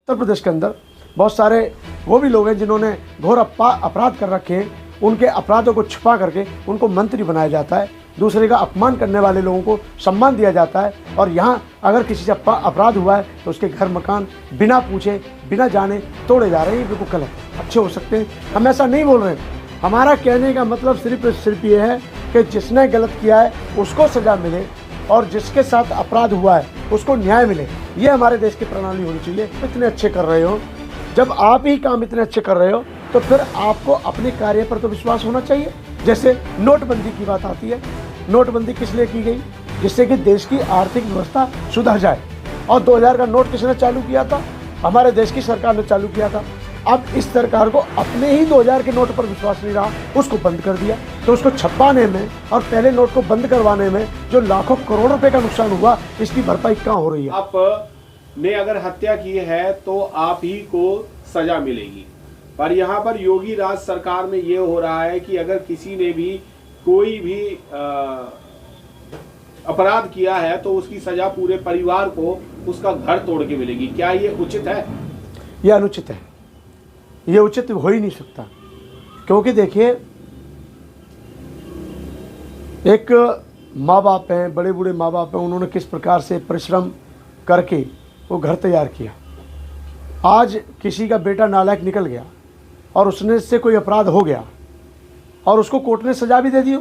उत्तर प्रदेश के अंदर बहुत सारे वो भी लोग हैं जिन्होंने घोर अपराध कर रखे हैं। उनके अपराधों को छुपा करके उनको मंत्री बनाया जाता है। दूसरे का अपमान करने वाले लोगों को सम्मान दिया जाता है। और यहाँ अगर किसी से अपराध हुआ है तो उसके घर मकान बिना पूछे बिना जाने तोड़े जा रहे हैं। ये बिल्कुल गलत है। अच्छे हो सकते हैं, हम ऐसा नहीं बोल रहे हैं। हमारा कहने का मतलब सिर्फ ये है कि जिसने गलत किया है उसको सज़ा मिले और जिसके साथ अपराध हुआ है उसको न्याय मिले। ये हमारे देश की प्रणाली होनी चाहिए। इतने अच्छे कर रहे हो, जब आप ही काम इतने अच्छे कर रहे हो तो फिर आपको अपने कार्य पर तो विश्वास होना चाहिए। जैसे नोटबंदी की बात आती है, नोटबंदी किस लिए की गई? जिससे कि देश की आर्थिक व्यवस्था सुधर जाए। और 2000 का नोट किसने चालू किया था? हमारे देश की सरकार ने चालू किया था। अब इस सरकार को अपने ही 2000 के नोट पर विश्वास नहीं रहा, उसको बंद कर दिया। तो उसको छपाने में और पहले नोट को बंद करवाने में जो लाखों करोड़ रुपए का नुकसान हुआ, इसकी भरपाई कहाँ हो रही है? आपने अगर हत्या की है तो आप ही को सजा मिलेगी। पर यहाँ पर योगी राज सरकार में ये हो रहा है कि अगर किसी ने भी कोई भी अपराध किया है तो उसकी सजा पूरे परिवार को उसका घर तोड़ के मिलेगी। क्या ये उचित है? यह अनुचित है। ये उचित हो ही नहीं सकता। क्योंकि देखिए, एक माँ बाप हैं, बड़े बूढ़े माँ बाप हैं, उन्होंने किस प्रकार से परिश्रम करके वो घर तैयार किया। आज किसी का बेटा नालायक निकल गया और उसने से कोई अपराध हो गया और उसको कोर्ट ने सज़ा भी दे दी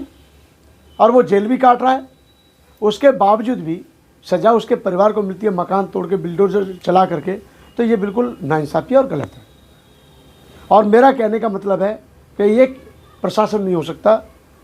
और वो जेल भी काट रहा है, उसके बावजूद भी सज़ा उसके परिवार को मिलती है मकान तोड़ के बिल्डोजर चला करके। तो ये बिल्कुल नाइंसाफ़ी और गलत है। और मेरा कहने का मतलब है कि ये प्रशासन नहीं हो सकता,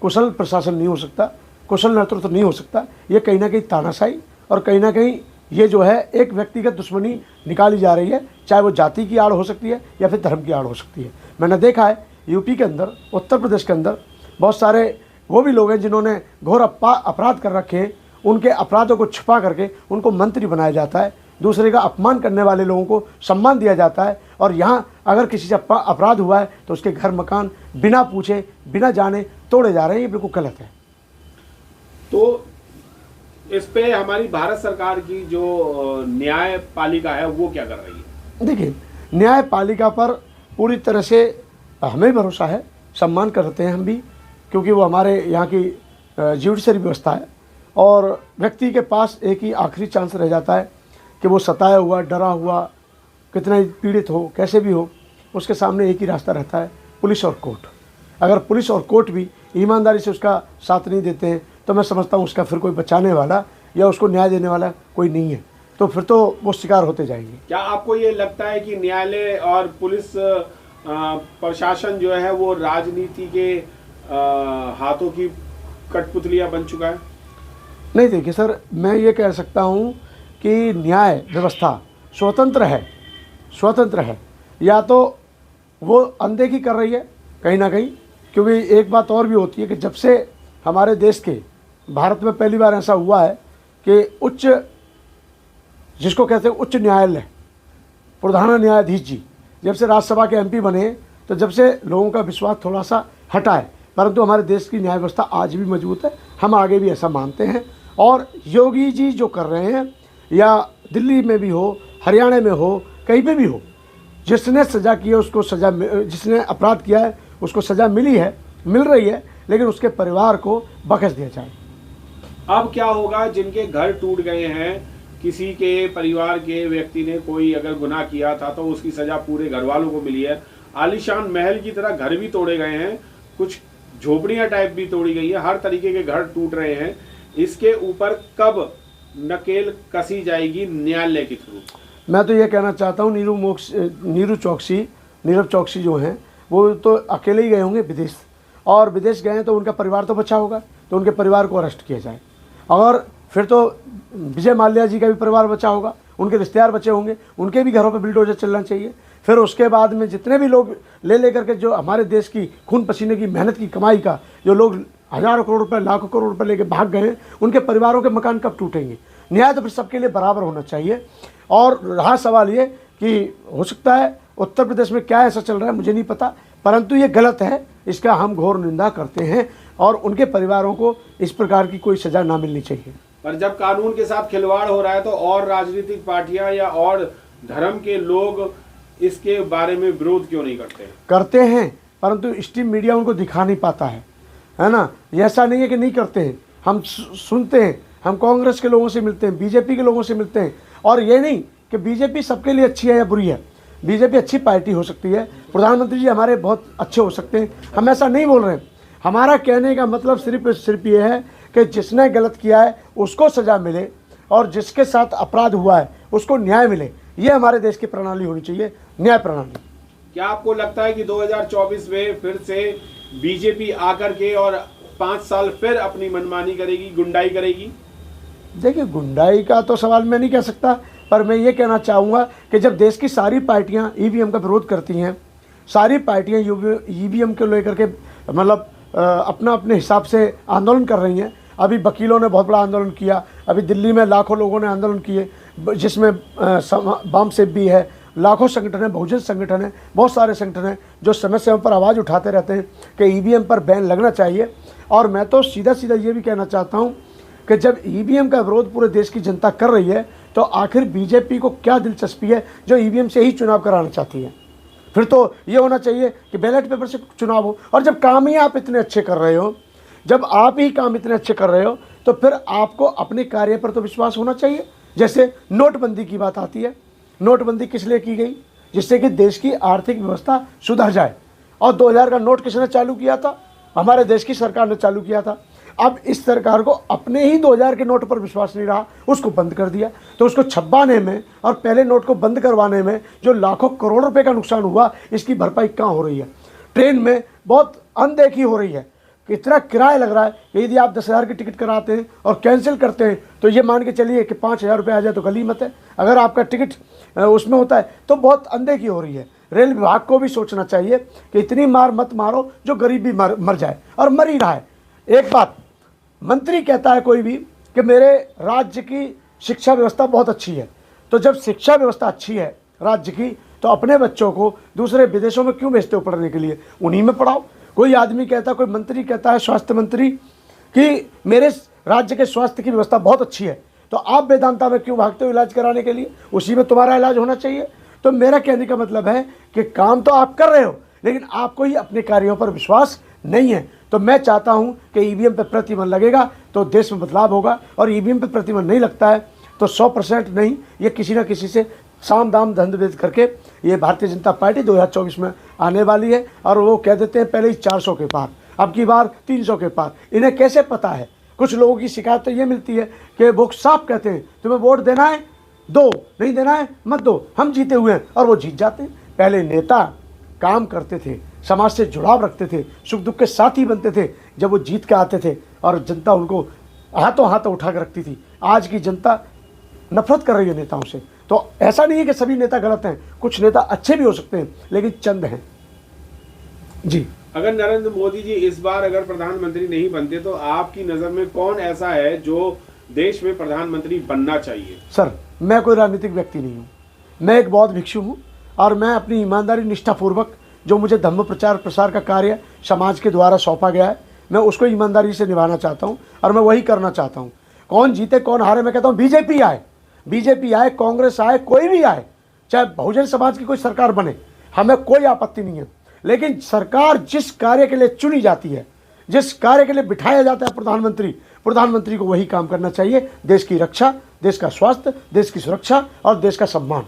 कुशल प्रशासन नहीं हो सकता, कुशल नेतृत्व नहीं हो सकता। ये कहीं ना कहीं तानाशाही और कहीं ना कहीं ये जो है एक व्यक्तिगत दुश्मनी निकाली जा रही है, चाहे वो जाति की आड़ हो सकती है या फिर धर्म की आड़ हो सकती है। मैंने देखा है यूपी के अंदर, उत्तर प्रदेश के अंदर बहुत सारे वो भी लोग हैं जिन्होंने घोर अपराध कर रखे हैं। उनके अपराधों को छुपा करके उनको मंत्री बनाया जाता है। दूसरे का अपमान करने वाले लोगों को सम्मान दिया जाता है। और यहाँ अगर किसी से अपराध हुआ है तो उसके घर मकान बिना पूछे बिना जाने तोड़े जा रहे हैं। ये बिल्कुल गलत है। तो इस पे हमारी भारत सरकार की जो न्यायपालिका है वो क्या कर रही है? देखिए, न्यायपालिका पर पूरी तरह से हमें भरोसा है, सम्मान करते हैं हम भी, क्योंकि वो हमारे यहाँ की जुडिशरी व्यवस्था है। और व्यक्ति के पास एक ही आखिरी चांस रह जाता है कि वो सताया हुआ, डरा हुआ, कितना ही पीड़ित हो, कैसे भी हो, उसके सामने एक ही रास्ता रहता है, पुलिस और कोर्ट। अगर पुलिस और कोर्ट भी ईमानदारी से उसका साथ नहीं देते हैं तो मैं समझता हूँ उसका फिर कोई बचाने वाला या उसको न्याय देने वाला कोई नहीं है। तो फिर तो वो शिकार होते जाएंगे। क्या आपको ये लगता है कि न्यायालय और पुलिस प्रशासन जो है वो राजनीति के हाथों की कठपुतलियां बन चुका है? नहीं, देखिए सर, मैं ये कह सकता हूँ कि न्याय व्यवस्था स्वतंत्र है। या तो वो अनदेखी कर रही है कहीं ना कहीं, क्योंकि एक बात और भी होती है कि जब से हमारे देश के भारत में पहली बार ऐसा हुआ है कि जिसको कहते हैं उच्च न्यायालय, प्रधान न्यायाधीश जी जब से राज्यसभा के एमपी बने, तो जब से लोगों का विश्वास थोड़ा सा हटा है। परंतु हमारे देश की न्याय व्यवस्था आज भी मजबूत है, हम आगे भी ऐसा मानते हैं। और योगी जी जो कर रहे हैं, या दिल्ली में भी हो, हरियाणा में हो, कहीं पे भी हो, जिसने सज़ा की है उसको सज़ा, जिसने अपराध किया है उसको सज़ा मिल रही है, लेकिन उसके परिवार को बख्श दिया जाए। अब क्या होगा जिनके घर टूट गए हैं, किसी के परिवार के व्यक्ति ने कोई अगर गुनाह किया था तो उसकी सजा पूरे घर वालों को मिली है, आलीशान महल की तरह घर भी तोड़े गए हैं, कुछ झोपड़ियां टाइप भी तोड़ी गई है, हर तरीके के घर टूट रहे हैं, इसके ऊपर कब नकेल कसी जाएगी न्यायालय के थ्रू? मैं तो ये कहना चाहता हूँ, नीरव चौकसी जो हैं वो तो अकेले ही गए होंगे विदेश, और विदेश गए हैं तो उनका परिवार तो बचा होगा, तो उनके परिवार को अरेस्ट किया जाए। और फिर तो विजय माल्या जी का भी परिवार बचा होगा, उनके रिश्तेदार बचे होंगे, उनके भी घरों पर बिल्डोजर चलना चाहिए। फिर उसके बाद में जितने भी लोग ले करके जो हमारे देश की खून पसीने की मेहनत की कमाई का जो लोग हज़ारों करोड़ रुपए, लाखों करोड़ रुपए लेके भाग गए हैं, उनके परिवारों के मकान कब टूटेंगे? न्याय तो फिर सबके लिए बराबर होना चाहिए। और रहा सवाल ये कि हो सकता है उत्तर प्रदेश में क्या ऐसा चल रहा है मुझे नहीं पता, परंतु ये गलत है, इसका हम घोर निंदा करते हैं और उनके परिवारों को इस प्रकार की कोई सज़ा ना मिलनी चाहिए। पर जब कानून के साथ खिलवाड़ हो रहा है तो और राजनीतिक पार्टियां या और धर्म के लोग इसके बारे में विरोध क्यों नहीं करते? करते हैं, परंतु स्ट्रीम मीडिया उनको दिखा नहीं पाता है ना। ऐसा नहीं है कि नहीं करते हैं, हम सुनते हैं, हम कांग्रेस के लोगों से मिलते हैं, बीजेपी के लोगों से मिलते हैं। और ये नहीं कि बीजेपी सबके लिए अच्छी है या बुरी है, बीजेपी अच्छी पार्टी हो सकती है, प्रधानमंत्री जी हमारे बहुत अच्छे हो सकते हैं, हम ऐसा नहीं बोल रहे हैं। हमारा कहने का मतलब सिर्फ ये है कि जिसने गलत किया है उसको सज़ा मिले और जिसके साथ अपराध हुआ है उसको न्याय मिले। ये हमारे देश की प्रणाली होनी चाहिए, न्याय प्रणाली। क्या आपको लगता है कि 2024 में फिर से बीजेपी आकर के और 5 साल फिर अपनी मनमानी करेगी, गुंडाई करेगी? देखिए, गुंडाई का तो सवाल मैं नहीं कह सकता, पर मैं ये कहना चाहूँगा कि जब देश की सारी पार्टियाँ ईवीएम का विरोध करती हैं, सारी पार्टियाँ ईवीएम को लेकर के मतलब अपना अपने हिसाब से आंदोलन कर रही हैं। अभी वकीलों ने बहुत बड़ा आंदोलन किया, अभी दिल्ली में लाखों लोगों ने आंदोलन किए, जिसमें वाम सेब भी है, लाखों संगठन है, बहुजन संगठन है, बहुत सारे संगठन हैं जो समय समय पर आवाज़ उठाते रहते हैं कि ईवीएम पर बैन लगना चाहिए। और मैं तो सीधा सीधा ये भी कहना चाहता हूँ कि जब ईवीएम का विरोध पूरे देश की जनता कर रही है तो आखिर बीजेपी को क्या दिलचस्पी है जो ईवीएम से ही चुनाव कराना चाहती है? फिर तो ये होना चाहिए कि बैलेट पेपर से चुनाव हो। और जब काम ही आप इतने अच्छे कर रहे हो, जब आप ही काम इतने अच्छे कर रहे हो, तो फिर आपको अपने कार्य पर तो विश्वास होना चाहिए। जैसे नोटबंदी की बात आती है, नोटबंदी किस लिए की गई? जिससे कि देश की आर्थिक व्यवस्था सुधर जाए। और 2000 का नोट किसने चालू किया था? हमारे देश की सरकार ने चालू किया था। अब इस सरकार को अपने ही 2000 के नोट पर विश्वास नहीं रहा, उसको बंद कर दिया। तो उसको छपाने में और पहले नोट को बंद करवाने में जो लाखों करोड़ रुपए का नुकसान हुआ, इसकी भरपाई कहाँ हो रही है? ट्रेन में बहुत अनदेखी हो रही है, इतना किराया लग रहा है कि यदि आप 10,000 की टिकट कराते हैं और कैंसिल करते हैं तो ये मान के चलिए कि 5,000 रुपये आ जाए तो गनीमत है। अगर आपका टिकट उसमें होता है तो बहुत अनदेखी हो रही है। रेल विभाग को भी सोचना चाहिए कि इतनी मार मत मारो जो गरीब भी मर जाए, और मर ही रहा है। एक बात, मंत्री कहता है कोई भी कि मेरे राज्य की शिक्षा व्यवस्था बहुत अच्छी है, तो जब शिक्षा व्यवस्था अच्छी है राज्य की, तो अपने बच्चों को दूसरे विदेशों में क्यों भेजते हो पढ़ने के लिए? उन्हीं में पढ़ाओ। कोई आदमी कहता, कोई मंत्री कहता है, स्वास्थ्य मंत्री, कि मेरे राज्य के स्वास्थ्य की व्यवस्था बहुत अच्छी है, तो आप वेदांता में क्यों भागते हो इलाज कराने के लिए? उसी में तुम्हारा इलाज होना चाहिए। तो मेरा कहने का मतलब है कि काम तो आप कर रहे हो, लेकिन आपको ही अपने कार्यों पर विश्वास नहीं है। तो मैं चाहता हूं कि ईवीएम पर प्रतिबंध लगेगा तो देश में बदलाव होगा, और ईवीएम पर प्रतिबंध नहीं लगता है तो 100% नहीं, ये किसी न किसी से साम दाम दंड भेद करके ये भारतीय जनता पार्टी 2024 में आने वाली है। और वो कह देते हैं पहले ही 400 के पार, अब की बार 300 के पार। इन्हें कैसे पता है? कुछ लोगों की शिकायत तो ये मिलती है कि वो साफ कहते हैं तुम्हें वोट देना है दो, नहीं देना है मत दो, हम जीते हुए हैं, और वो जीत जाते हैं। पहले नेता काम करते थे, समाज से जुड़ाव रखते थे, सुख दुख के साथी बनते थे, जब वो जीत के आते थे और जनता उनको हाथों हाथ उठा कर रखती थी। आज की जनता नफरत कर रही है नेताओं से। तो ऐसा नहीं है कि सभी नेता गलत हैं, कुछ नेता अच्छे भी हो सकते हैं, लेकिन चंद हैं जी। अगर नरेंद्र मोदी जी इस बार अगर प्रधानमंत्री नहीं बनते तो आपकी नज़र में कौन ऐसा है जो देश में प्रधानमंत्री बनना चाहिए? सर, मैं कोई राजनीतिक व्यक्ति नहीं हूँ, मैं एक बौद्ध भिक्षु हूँ, और मैं अपनी ईमानदारी निष्ठापूर्वक जो मुझे धर्म प्रचार प्रसार का कार्य समाज के द्वारा सौंपा गया है, मैं उसको ईमानदारी से निभाना चाहता हूँ, और मैं वही करना चाहता हूँ। कौन जीते कौन हारे, मैं कहता हूँ बीजेपी आए, कांग्रेस आए, कोई भी आए, चाहे बहुजन समाज की कोई सरकार बने, हमें कोई आपत्ति नहीं है। लेकिन सरकार जिस कार्य के लिए चुनी जाती है, जिस कार्य के लिए बिठाया जाता है प्रधानमंत्री को वही काम करना चाहिए। देश की रक्षा, देश का स्वास्थ्य, देश की सुरक्षा और देश का सम्मान।